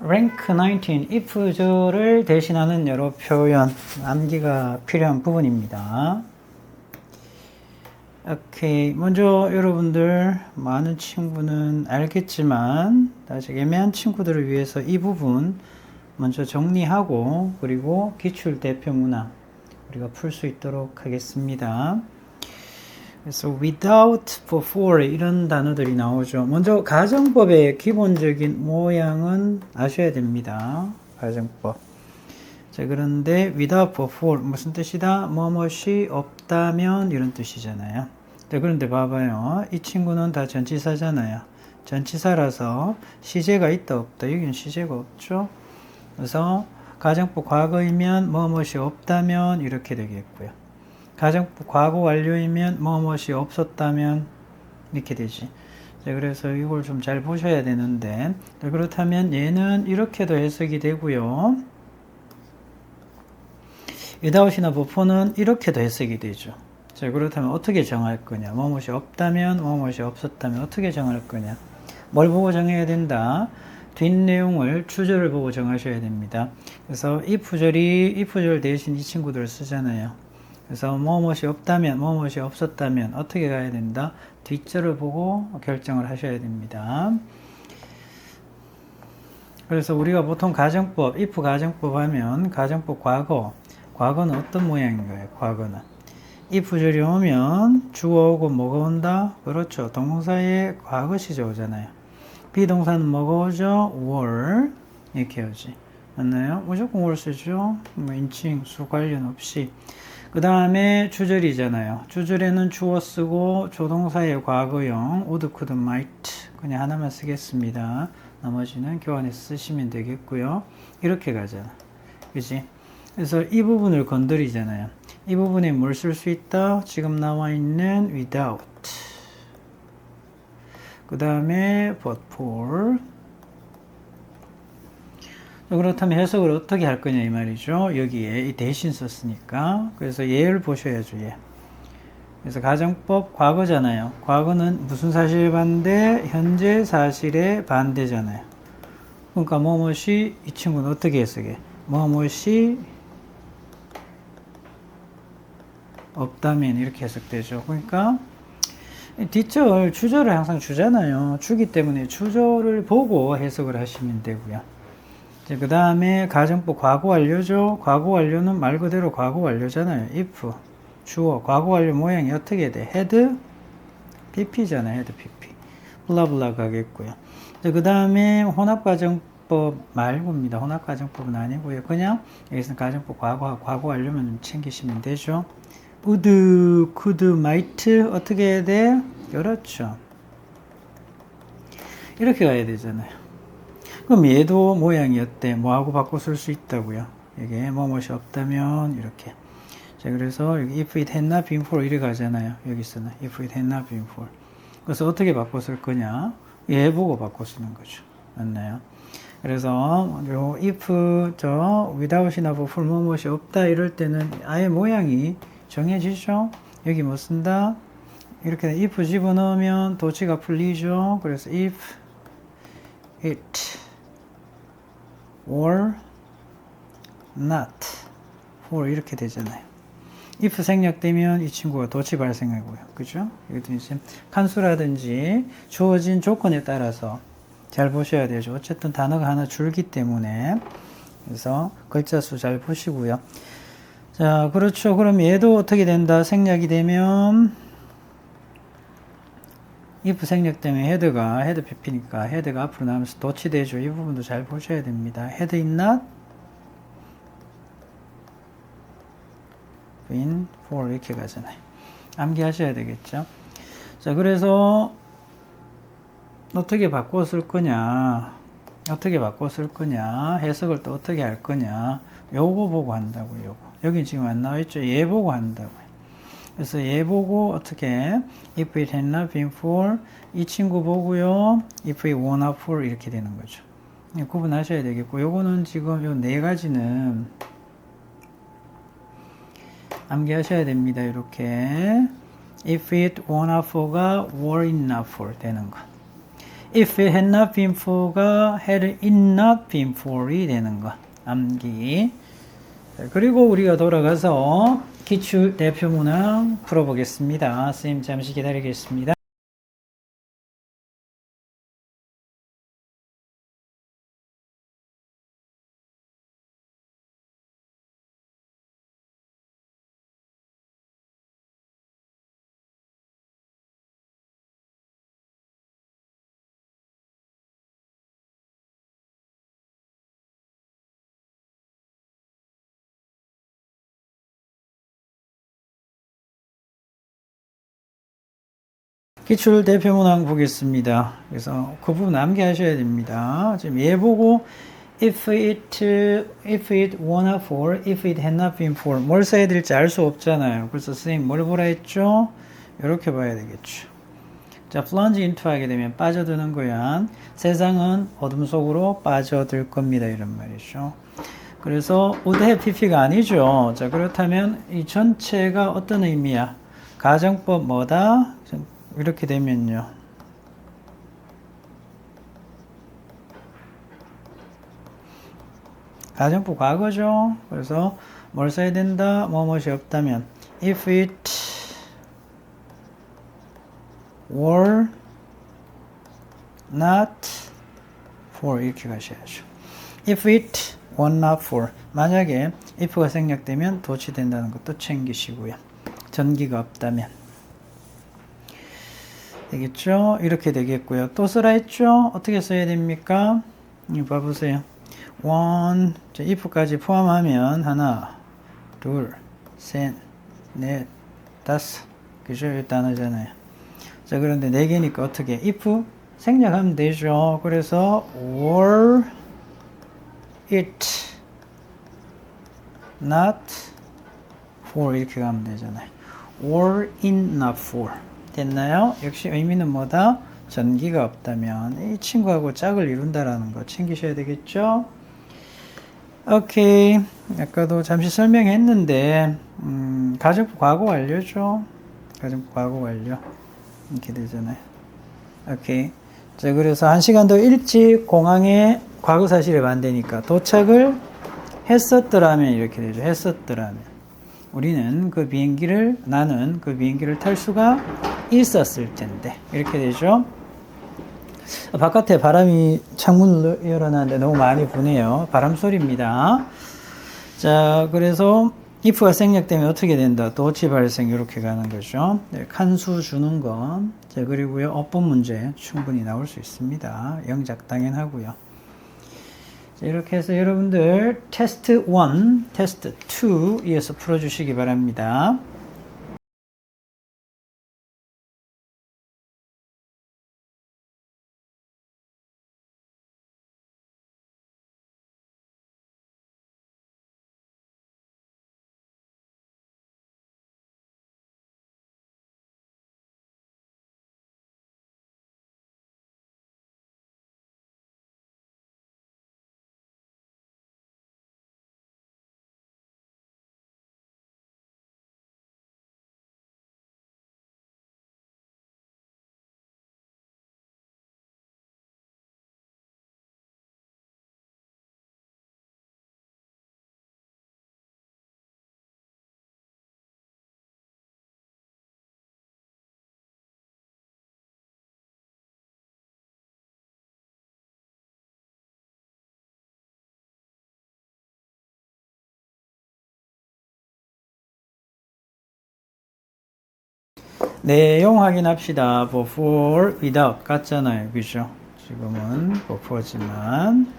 rank 19 if절을 대신하는 여러 표현 암기가 필요한 부분입니다. 오케이. 먼저 여러분들 많은 친구는 알겠지만 아직 애매한 친구들을 위해서 이 부분 먼저 정리하고 그리고 기출 대표 문항 우리가 풀 수 있도록 하겠습니다. 그래서 without, before 이런 단어들이 나오죠. 먼저 가정법의 기본적인 모양은 아셔야 됩니다. 가정법. 자, 그런데 without, before 무슨 뜻이다? 뭐뭇이 없다면 이런 뜻이잖아요. 자, 그런데 봐봐요. 이 친구는 다 전치사잖아요. 전치사라서 시제가 있다 없다. 여기는 시제가 없죠. 그래서 가정법 과거이면 뭐뭇이 없다면 이렇게 되겠고요. 가정법 과거 완료이면 뭐뭇이 없었다면 이렇게 되지. 자, 그래서 이걸 좀 잘 보셔야 되는데 그렇다면 얘는 이렇게도 해석이 되고요. without이나 before는 이렇게도 해석이 되죠. 자, 그렇다면 어떻게 정할 거냐? 뭐뭇이 없다면 뭐뭇이 없었다면 어떻게 정할 거냐? 뭘 보고 정해야 된다? 뒷내용을 주절을 보고 정하셔야 됩니다. 그래서 if절 대신 이 친구들을 쓰잖아요. 그래서 뭐뭇이 없다면 뭐뭇이 없었다면 어떻게 가야 된다? 뒷절을 보고 결정을 하셔야 됩니다. 그래서 우리가 보통 가정법, if 가정법 하면 가정법 과거는 어떤 모양인가요? 과거는 if절이 오면 주어 오고 뭐가 온다? 그렇죠. 동사의 과거 시제 오잖아요. 비동사는 뭐가 오죠? were 이렇게 오지. 맞나요? 무조건 were 쓰죠. 뭐 인칭, 수 관련 없이. 그 다음에 주절이잖아요. 주절에는 주어 쓰고 조동사의 과거형 would, could, might 그냥 하나만 쓰겠습니다. 나머지는 교환해서 쓰시면 되겠고요. 이렇게 가잖아. 그치? 그래서 이 부분을 건드리잖아요. 이 부분에 뭘 쓸 수 있다? 지금 나와 있는 without 그 다음에 but for 그렇다면 해석을 어떻게 할 거냐 이 말이죠. 여기에 대신 썼으니까. 그래서 얘를 보셔야죠. 얘. 그래서 가정법 과거잖아요. 과거는 무슨 사실의 반대? 현재 사실의 반대잖아요. 그러니까 뭐뭇이 이 친구는 어떻게 해석해? 뭐뭇이 없다면 이렇게 해석되죠. 그러니까 뒷절 주절을 항상 주잖아요. 주기 때문에 주절을 보고 해석을 하시면 되고요. 그 다음에 가정법 과거 완료죠. 과거 완료는 말 그대로 과거 완료잖아요. if 주어 과거 완료 모양이 어떻게 돼? had pp잖아요. had pp 블라블라 가겠고요. 그 다음에 혼합가정법 말고입니다. 혼합가정법은 아니고요. 그냥 여기서 가정법 과거 완료만 좀 챙기시면 되죠. would, could, might 어떻게 해야 돼? 그렇죠. 이렇게 가야 되잖아요. 그럼 얘도 모양이 어때? 뭐하고 바꿔 쓸 수 있다고요? 이게 뭐뭇이 없다면 이렇게. 자, 그래서 여기 if it had not been for 이렇게 가잖아요. 여기서는 if it had not been for. 그래서 어떻게 바꿔 쓸 거냐? 얘 보고 바꿔 쓰는 거죠. 맞나요? 그래서 요 if without이나 before 뭐뭇이 없다 이럴 때는 아예 모양이 정해지죠. 여기 뭐 쓴다? 이렇게 if 집어넣으면 도치가 풀리죠. 그래서 if it or not for 이렇게 되잖아요. if 생략되면 이 친구가 도치 발생하고요. 그죠? 여기도 이제 칸수라든지 주어진 조건에 따라서 잘 보셔야 되죠. 어쨌든 단어가 하나 줄기 때문에 그래서 글자 수 잘 보시고요. 자, 그렇죠. 그럼 얘도 어떻게 된다? 생략이 되면 if 생략되면 헤드가 pp니까 헤드가 앞으로 나오면서 도치되죠. 이 부분도 잘 보셔야 됩니다. had it not been for 이렇게 가잖아요. 암기하셔야 되겠죠. 자, 그래서 어떻게 바꿔 쓸 거냐? 어떻게 바꿔 쓸 거냐? 해석을 또 어떻게 할 거냐? 요거 보고 한다고요. 요거. 여기 지금 안 나와 있죠? 얘 보고 한다고요. 그래서 얘 보고 어떻게 if it had not been for 이 친구 보고요. if it were not for 이렇게 되는 거죠. 구분하셔야 되겠고 요거는 지금 요 네 가지는 암기하셔야 됩니다. 이렇게 if it were not for가 were it not for 되는 거. if it had not been for가 had it not been for이 되는 거. 암기. 자, 그리고 우리가 돌아가서 기출 대표 문항 풀어보겠습니다. 선생님 잠시 기다리겠습니다. 기출 대표 문항 보겠습니다. 그래서 그 부분 암기하셔야 됩니다. 지금 얘 보고 if it wanna for, if it had not been for 뭘 써야 될지 알 수 없잖아요. 그래서 선생님 뭘 보라 했죠? 이렇게 봐야 되겠죠. 자, plunge into 하게 되면 빠져드는 거야. 세상은 어둠 속으로 빠져들 겁니다. 이런 말이죠. 그래서 would have pp가 아니죠. 자, 그렇다면 이 전체가 어떤 의미야? 가정법 뭐다? 이렇게 되면요. 가정법 과거죠. 그래서 뭘 써야 된다? 뭐뭇이 없다면 if it were not for 이렇게 가셔야죠. if it were not for 만약에 if가 생략되면 도치된다는 것도 챙기시고요. 전기가 없다면 되겠죠? 이렇게 되겠고요. 또 쓰라 했죠? 어떻게 써야 됩니까? 봐보세요. one, if까지 포함하면 하나, 둘, 셋, 넷, 다섯. 그죠? 이 단어잖아요. 자, 그런데 네 개니까 어떻게? if 생략하면 되죠. 그래서 were it not for 이렇게 가면 되잖아요. were it not for 됐나요? 역시 의미는 뭐다? 전기가 없다면 이 친구하고 짝을 이룬다라는 거 챙기셔야 되겠죠? 오케이. 아까도 잠시 설명했는데 가정법 과거 완료죠? 가정법 과거 완료 이렇게 되잖아요. 오케이. 자, 그래서 1시간 더 일찍 공항에 과거사실에 만드니까 도착을 했었더라면 이렇게 되죠. 했었더라면 우리는 그 비행기를 나는 그 비행기를 탈 수가 있었을 텐데 이렇게 되죠. 바깥에 바람이 창문을 열어놨는데 너무 많이 부네요. 바람 소리입니다. 자, 그래서 if가 생략되면 어떻게 된다? 도치 발생 이렇게 가는 거죠. 네, 칸수 주는 거. 자, 그리고요 어법 문제 충분히 나올 수 있습니다. 영작 당연하고요. 자, 이렇게 해서 여러분들 테스트 1, 테스트 2 이어서 풀어주시기 바랍니다. 내용 확인합시다. before, without 같잖아요. 그죠? 지금은 before지만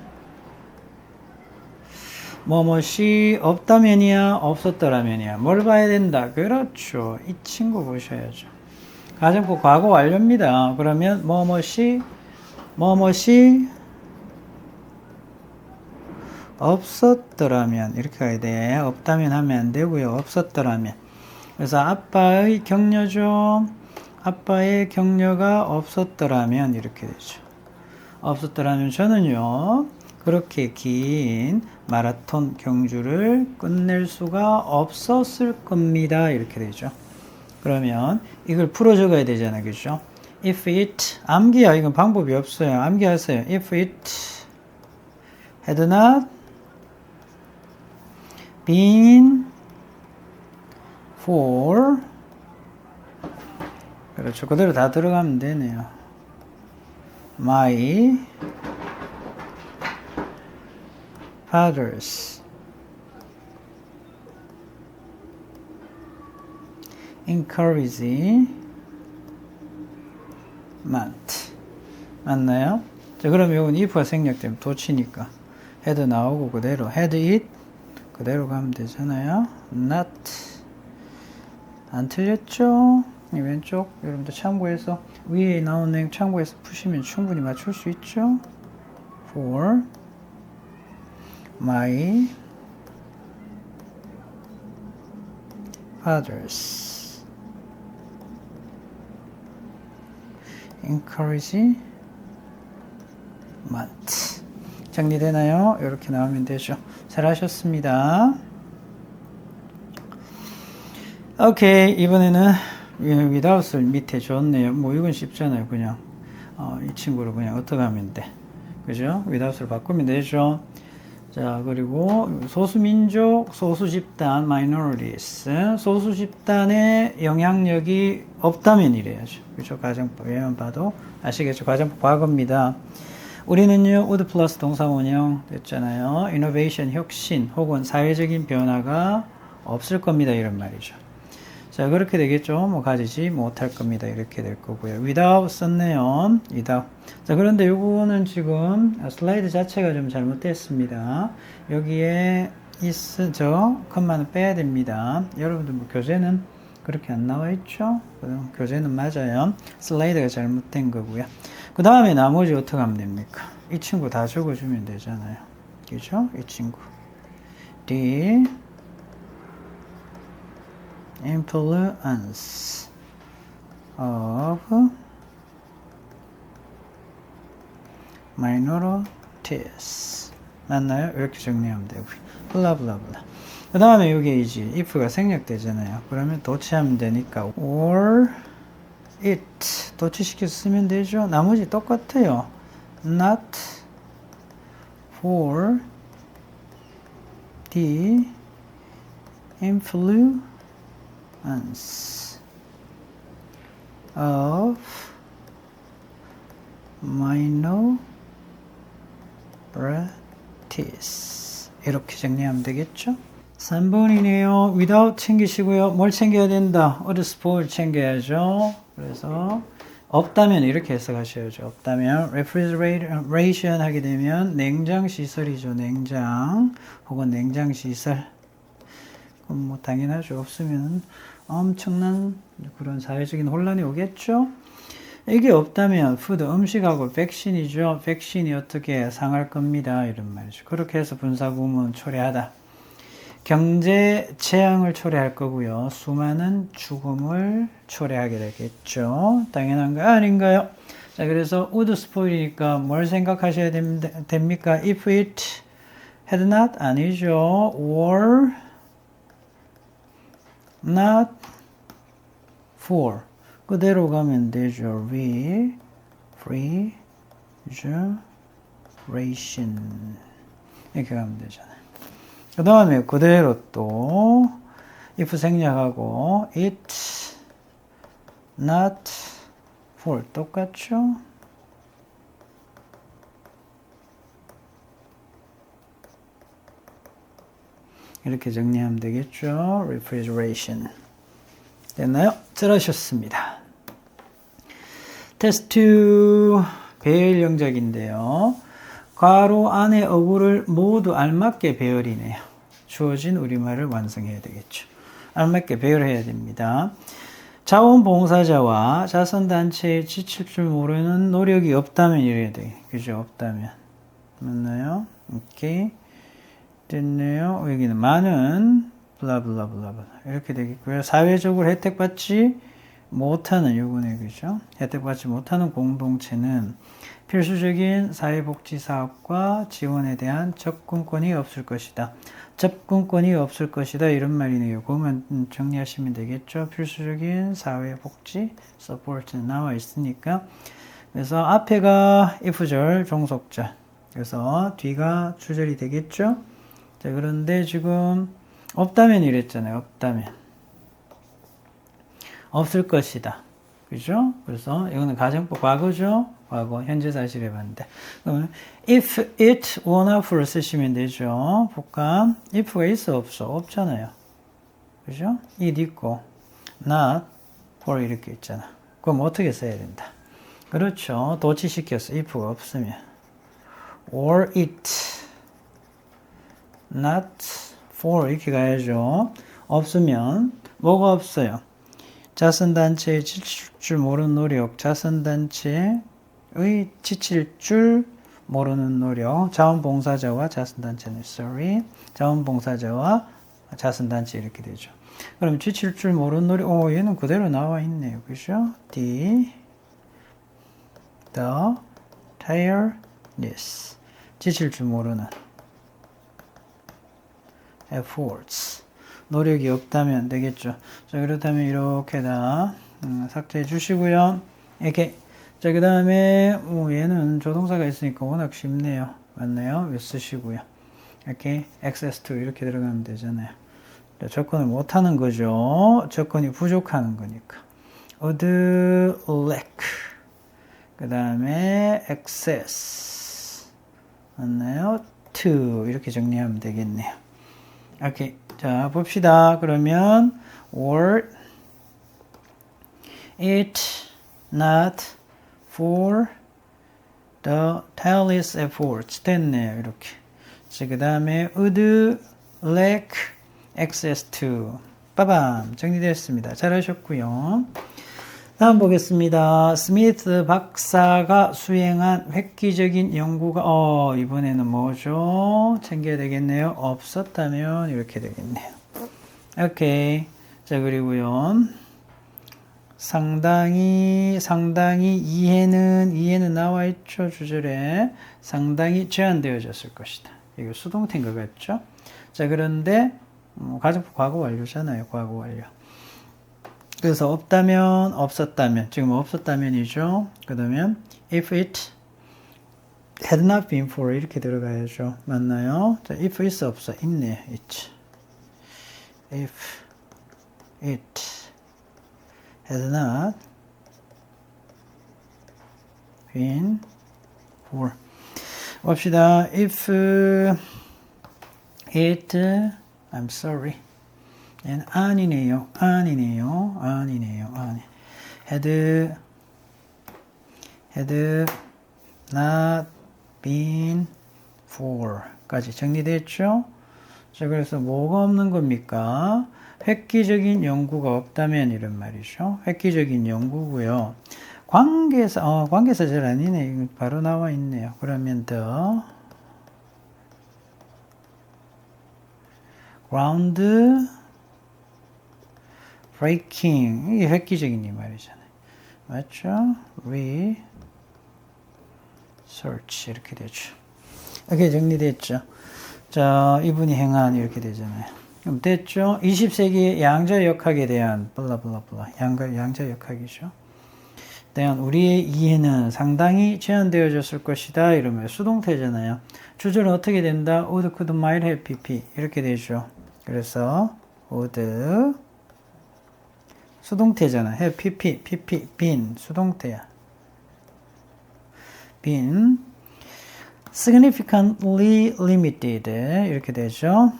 뭐뭐이 없다면이야 없었더라면이야 뭘 봐야 된다? 그렇죠. 이 친구 보셔야죠. 가정법 과거 완료입니다. 그러면 뭐뭐이 없었더라면 이렇게 가야 돼. 없다면 하면 안 되고요. 없었더라면. 그래서 아빠의 격려죠. 아빠의 격려가 없었더라면 이렇게 되죠. 없었더라면 저는요 그렇게 긴 마라톤 경주를 끝낼 수가 없었을 겁니다. 이렇게 되죠. 그러면 이걸 풀어 적어야 되잖아요. 그죠? if it 암기야. 이건 방법이 없어요. 암기하세요. if it had not been for 그렇죠. 그대로 다 들어가면 되네요. my father's encouragement 맞나요? 자, 그럼 이건 if가 생략되면 도치니까 had 나오고 그대로 had it 그대로 가면 되잖아요. not 안 틀렸죠? 이 왼쪽 여러분들 참고해서 위에 나온 내용 참고해서 푸시면 충분히 맞출 수 있죠. for my father's encouragement 정리되나요? 이렇게 나오면 되죠. 잘하셨습니다. 오케이, 이번에는 without을 밑에 줬네요. 뭐 이건 쉽잖아요. 그냥 이 친구를 그냥 어떻게 하면 돼, 그죠? without을 바꾸면 되죠. 자, 그리고 소수민족, 소수집단 minorities, 소수집단의 영향력이 없다면 이래야죠. 그죠? 가정법에만 봐도 아시겠죠? 가정법 과거입니다. 우리는요 would 플러스 동사원형 됐잖아요. innovation 혁신 혹은 사회적인 변화가 없을 겁니다. 이런 말이죠. 자, 그렇게 되겠죠. 뭐 가지지 못할 겁니다. 이렇게 될 거고요. without 썼네요. without. 자, 그런데 요거는 지금 슬라이드 자체가 좀 잘못됐습니다. 여기에 is 저 컴마는 빼야 됩니다. 여러분들 뭐 교재는 그렇게 안 나와 있죠? 교재는 맞아요. 슬라이드가 잘못된 거고요. 그 다음에 나머지 어떻게 하면 됩니까? 이 친구 다 적어주면 되잖아요. 그죠? 이 친구. The influence of minorities 맞나요? 이렇게 정리하면 되고요. 블라블라블라. 그 다음에 여기 이제 if가 생략되잖아요. 그러면 도치하면 되니까 or it 도치시켜서 쓰면 되죠. 나머지 똑같아요. not for the influence of minorities 이렇게 정리하면 되겠죠. 3번이네요. without 챙기시고요. 뭘 챙겨야 된다? other sport 챙겨야죠. 그래서 없다면 이렇게 해석하셔야죠. 없다면 refrigeration 하게 되면 냉장 시설이죠. 냉장 혹은 냉장 시설. 그럼 뭐 당연하죠. 없으면 엄청난 그런 사회적인 혼란이 오겠죠. 이게 없다면 food 음식하고 백신이죠. 백신이 어떻게 상할 겁니다. 이런 말이죠. 그렇게 해서 분사구문 초래하다. 경제 재앙을 초래할 거고요. 수많은 죽음을 초래하게 되겠죠. 당연한 거 아닌가요? 자, 그래서 would spoil이니까 뭘 생각하셔야 됩니까? if it had not 아니죠. or not for 그대로 가면 되죠. refrigeration 이렇게 가면 되잖아요. 그 다음에 그대로 또 if 생략하고 it not for 똑같죠? 이렇게 정리하면 되겠죠? refrigeration 됐나요? 잘하셨습니다. 테스트 2 배열 영작인데요. 괄호 안에 어구를 모두 알맞게 배열이네요. 주어진 우리말을 완성해야 되겠죠. 알맞게 배열해야 됩니다. 자원봉사자와 자선단체에 지칠 줄 모르는 노력이 없다면 이래야 돼. 그죠? 없다면. 맞나요? 오케이. 됐네요. 여기는 많은 블라블라블라블라 이렇게 되겠고요. 사회적으로 혜택받지 못하는 요거네, 그죠? 혜택 받지 못하는 공동체는 필수적인 사회복지사업과 지원에 대한 접근권이 없을 것이다. 접근권이 없을 것이다. 이런 말이네요. 그것만 정리하시면 되겠죠. 필수적인 사회복지 서포트 나와 있으니까. 그래서 앞에가 if절 종속절. 그래서 뒤가 주절이 되겠죠. 자, 그런데 지금 없다면 이랬잖아요. 없다면. 없을 것이다. 그죠? 그래서 이거는 가정법 과거죠? 과거, 현재 사실 해봤는데. 그러면 if it were not for 쓰시면 되죠. 볼까? if가 있어 없어? 없잖아요. 그죠? it 있고 not for 이렇게 있잖아. 그럼 어떻게 써야 된다? 그렇죠. 도치시켰어. if가 없으면. or it not for 이렇게 가야죠. 없으면 뭐가 없어요? 자선단체의 지칠 줄 모르는 노력, 자선단체의 지칠 줄 모르는 노력, 자원봉사자와 자선단체는 자원봉사자와 자선단체 이렇게 되죠. 그럼 지칠 줄 모르는 노력, 얘는 그대로 나와 있네요. 그죠? the tiredness, 지칠 줄 모르는 efforts, 노력이 없다면 되겠죠. 자, 그렇다면 이렇게 다 삭제해 주시고요. 이렇게. 자, 그 다음에 얘는 조동사가 있으니까 워낙 쉽네요. 맞나요? 왜 쓰시고요. 이렇게 access to 이렇게 들어가면 되잖아요. 자, 접근을 못하는 거죠. 접근이 부족하는 거니까. would lack. 그 다음에 access. 맞나요? to 이렇게 정리하면 되겠네요. 오케이. 자, 봅시다. 그러면 or it not for the tireless efforts 됐네요. 이렇게. 자, 그 다음에 would lack access to 빠밤 정리되었습니다. 잘하셨고요. 다음 보겠습니다. 스미스 박사가 수행한 획기적인 연구가 이번에는 뭐죠? 챙겨야 되겠네요. 없었다면 이렇게 되겠네요. 오케이. 자, 그리고요. 상당히 이해는 나와 있죠. 주절에 상당히 제한되어졌을 것이다. 이거 수동태인 것 같죠? 자, 그런데 가정법 과거 완료잖아요. 과거 완료. 그래서 없다면, 없었다면, 지금 없었다면이죠. 그러면 if it had not been for 이렇게 들어가야죠. 맞나요? 자, if 있어 없어? 있네. it. if it had not been for 봅시다. if it I'm sorry. 아니네요. had not been for 까지 정리됐죠? 자, 그래서 뭐가 없는 겁니까? 획기적인 연구가 없다면 이런 말이죠. 획기적인 연구고요. 관계사 잘 아니네. 바로 나와 있네요. 그러면 the ground breaking 이게 획기적인 이 말이잖아요. 맞죠? research 이렇게 되죠. 이렇게 정리됐죠. 자, 이분이 행한 이렇게 되잖아요. 그럼 됐죠? 20세기의 양자역학에 대한 블라블라블라 양자역학이죠. 대한 우리의 이해는 상당히 제한되어졌을 것이다. 이러면 수동태잖아요. 주절은 어떻게 된다? would, could, might, have, pp 이렇게 되죠. 그래서 would 수동태잖아. have, pp, been 수동태야. been significantly limited 이렇게 되죠.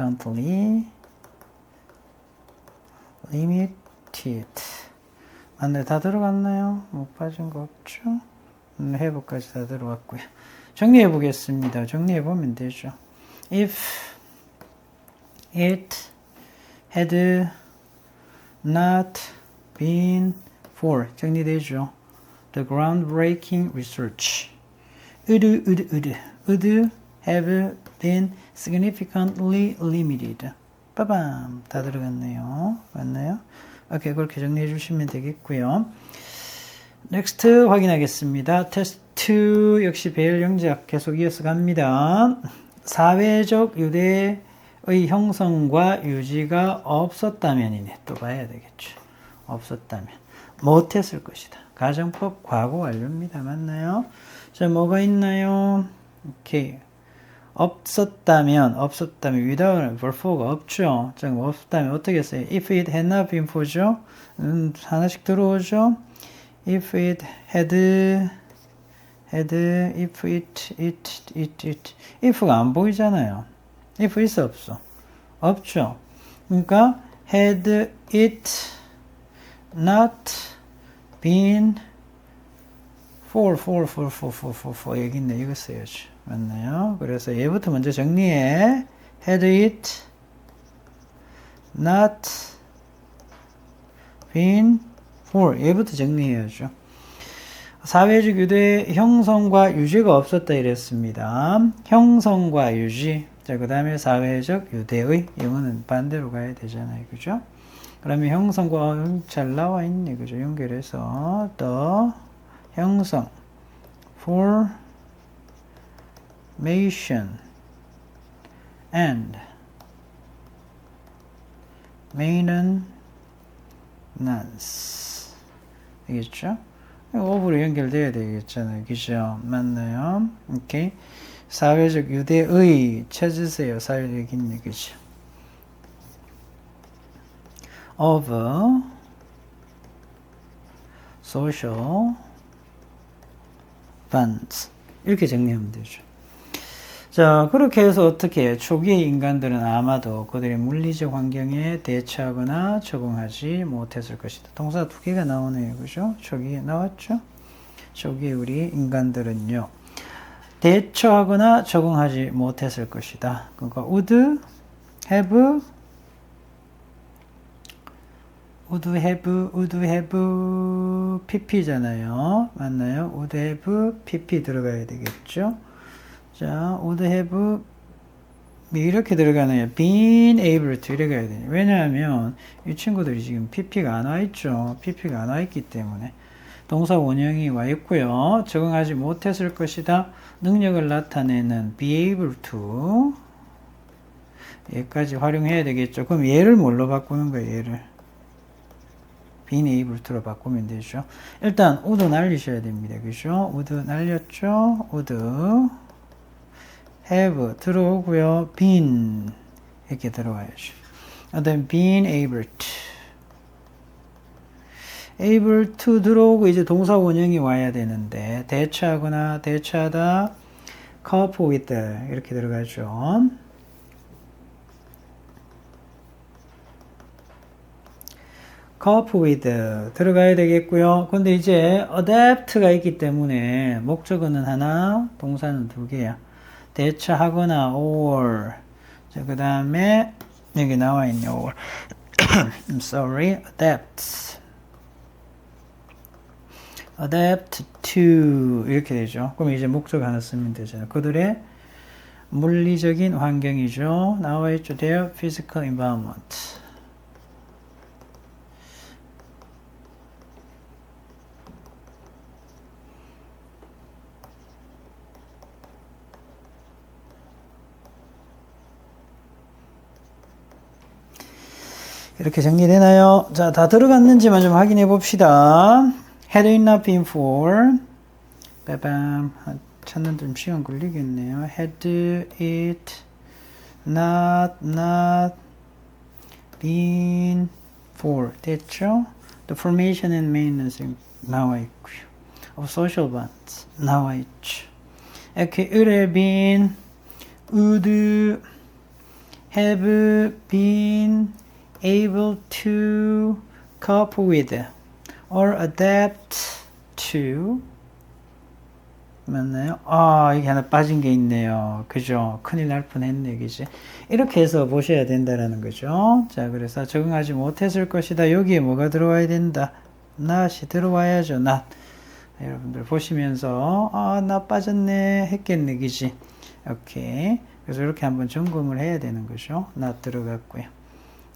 significantly limited 맞네. 다 들어갔나요? 못 빠진 거 없죠? have까지 다 들어갔고요. 정리해 보겠습니다. 정리해 보면 되죠. If it had not been for 정리되죠. The groundbreaking research would have been significantly limited. 빠밤 다 들어갔네요. 맞나요? 오케이, 그렇게 정리해 주시면 되겠고요. next 확인하겠습니다. 테스트 2 역시 배열 영작 계속 이어서 갑니다. 사회적 유대의 형성과 유지가 없었다면이네. 또 봐야 되겠죠. 없었다면 못했을 것이다. 가정법 과거 완료입니다. 맞나요? 자, 뭐가 있나요? 오케이. 없었다면 without verb 4가 없죠. 자, 없었다면 어떻게 했어요? If it had not been for죠. 하나씩 들어오죠. If it had if it if가 안 보이잖아요. if 있어 없어? 없죠. 그러니까 had it not been for 여기 있네. 이거 써야지. 맞나요? 그래서 얘부터 먼저 정리해. had it not been for 얘부터 정리해야죠. 사회적 유대의 형성과 유지가 없었다 이랬습니다. 형성과 유지. 자, 그 다음에 사회적 유대의 영어는 반대로 가야 되잖아요. 그죠? 그러면 형성과 잘 나와 있네. 그죠? 연결해서 the 형성 formation and maintenance 되겠죠? 오브로 연결돼야 되겠잖아요. 그죠? 맞나요? 오케이. 사회적 유대의 찾으세요. 사회적 있네. 그죠? of social bonds 이렇게 정리하면 되죠. 자, 그렇게 해서 어떻게 해요? 초기의 인간들은 아마도 그들의 물리적 환경에 대처하거나 적응하지 못했을 것이다. 동사 두 개가 나오네요. 그죠? 초기에 나왔죠? 초기에 우리 인간들은요. 대처하거나 적응하지 못했을 것이다. 그러니까 would have pp잖아요. 맞나요? would have pp 들어가야 되겠죠? 자, would have 이렇게 들어가네요. been able to 이렇게 가야 돼요. 왜냐하면 이 친구들이 지금 pp가 안 와 있죠. pp가 안 와 있기 때문에 동사 원형이 와 있고요. 적응하지 못했을 것이다. 능력을 나타내는 be able to 얘까지 활용해야 되겠죠. 그럼 얘를 뭘로 바꾸는 거예요? 얘를 been able to로 바꾸면 되죠. 일단 would 날리셔야 됩니다. 그죠? would 날렸죠? would have 들어오고요. been 이렇게 들어와야죠. 그다음 been able to 들어오고 이제 동사 원형이 와야 되는데 대처하거나 대처하다 cope with 이렇게 들어가죠. cope with 들어가야 되겠고요. 근데 이제 adapt가 있기 때문에 목적어는 하나, 동사는 두 개야. 대처하거나 or 자, 그 다음에 여기 나와 있네 or I'm sorry adapt to 이렇게 되죠. 그럼 이제 목적 하나 쓰면 되잖아요. 그들의 물리적인 환경이죠. 나와 있죠. Their physical environment. 이렇게 정리되나요? 자, 다 들어갔는지만 좀 확인해 봅시다. Had it not been for 빠밤 찾는 좀 시간 걸리겠네요. Had it not been for 됐죠? The formation and maintenance 나와 있고요. Of social bonds 나와 있죠. 이렇게 would have been, would have been able to cope with or adapt to 맞나요? 아, 이게 하나 빠진 게 있네요. 그죠? 큰일 날 뻔했네, 그지? 이렇게 해서 보셔야 된다라는 거죠. 자, 그래서 적응하지 못했을 것이다. 여기에 뭐가 들어와야 된다? not이 들어와야죠. not. 여러분들 보시면서 나 빠졌네 했겠네, 그지? 오케이. 그래서 이렇게 한번 점검을 해야 되는 거죠. not 들어갔고요.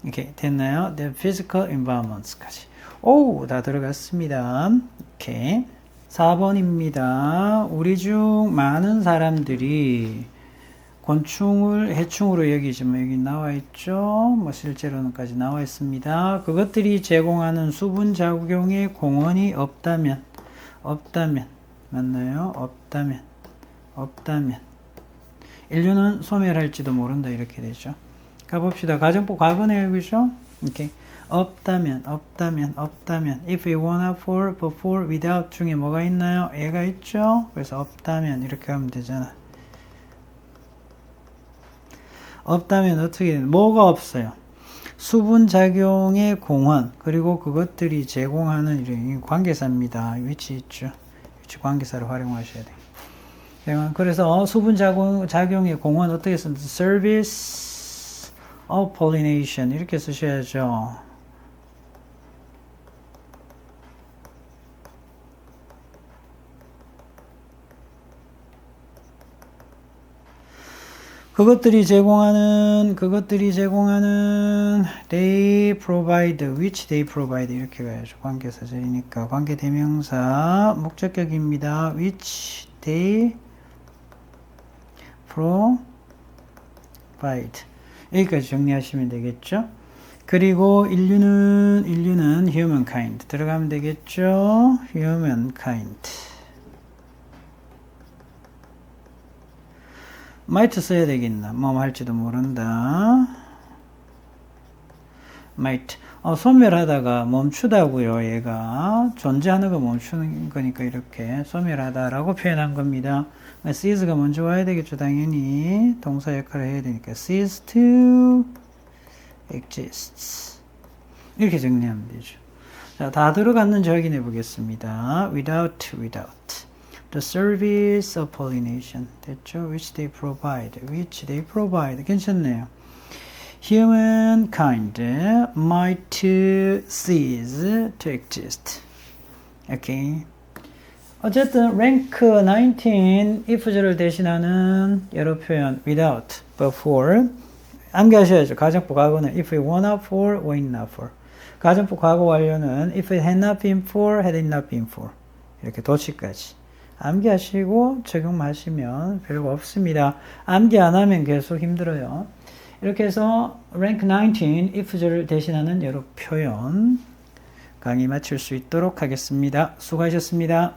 이렇게 됐나요? The physical environments까지. 오, 다 들어갔습니다. 오케이. 4번입니다. 우리 중 많은 사람들이 곤충을 해충으로 여기지만 여기 나와 있죠. 뭐 실제로는까지 나와 있습니다. 그것들이 제공하는 수분 작용의 공원이 없다면 맞나요? 없다면 인류는 소멸할지도 모른다 이렇게 되죠. 가봅시다. 가정법 과거네요, 그죠? 이렇게 없다면 if we wanna for, before, without 중에 뭐가 있나요? 얘가 있죠. 그래서 없다면 이렇게 하면 되잖아. 없다면 어떻게 뭐가 없어요? 수분 작용의 공헌 그리고 그것들이 제공하는 이런 관계사입니다. 위치 있죠. 위치 관계사를 활용하셔야 돼요. 그래서 수분 작용의 공헌 어떻게 쓰면 service of pollination 이렇게 쓰셔야죠. 그것들이 제공하는 they provide which they provide 이렇게 가야죠. 관계사절이니까 관계대명사 목적격입니다. which they provide 여기까지 정리하시면 되겠죠. 그리고 인류는 humankind 들어가면 되겠죠. humankind might 써야 되겠나? 뭐 할지도 모른다. might. 소멸하다가 멈추다고요. 얘가 존재하는 거 멈추는 거니까 이렇게 소멸하다라고 표현한 겁니다. cease가 먼저 와야 되겠죠. 당연히 동사 역할을 해야 되니까 cease to exist 이렇게 정리하면 되죠. 자, 다 들어갔는지 확인해 보겠습니다. without the service of pollination 됐죠? which they provide 괜찮네요. humankind might cease to exist. 오케이. 어쨌든 rank 19 if절을 대신하는 여러 표현 without, before 암기하셔야죠. 가정법 과거는 if it were not for, were not for. 가정법 과거 완료는 if it had not been for, had it not been for. 이렇게 도치까지 암기하시고 적용하시면 별거 없습니다. 암기 안 하면 계속 힘들어요. 이렇게 해서 rank 19 if절을 대신하는 여러 표현 강의 마칠 수 있도록 하겠습니다. 수고하셨습니다.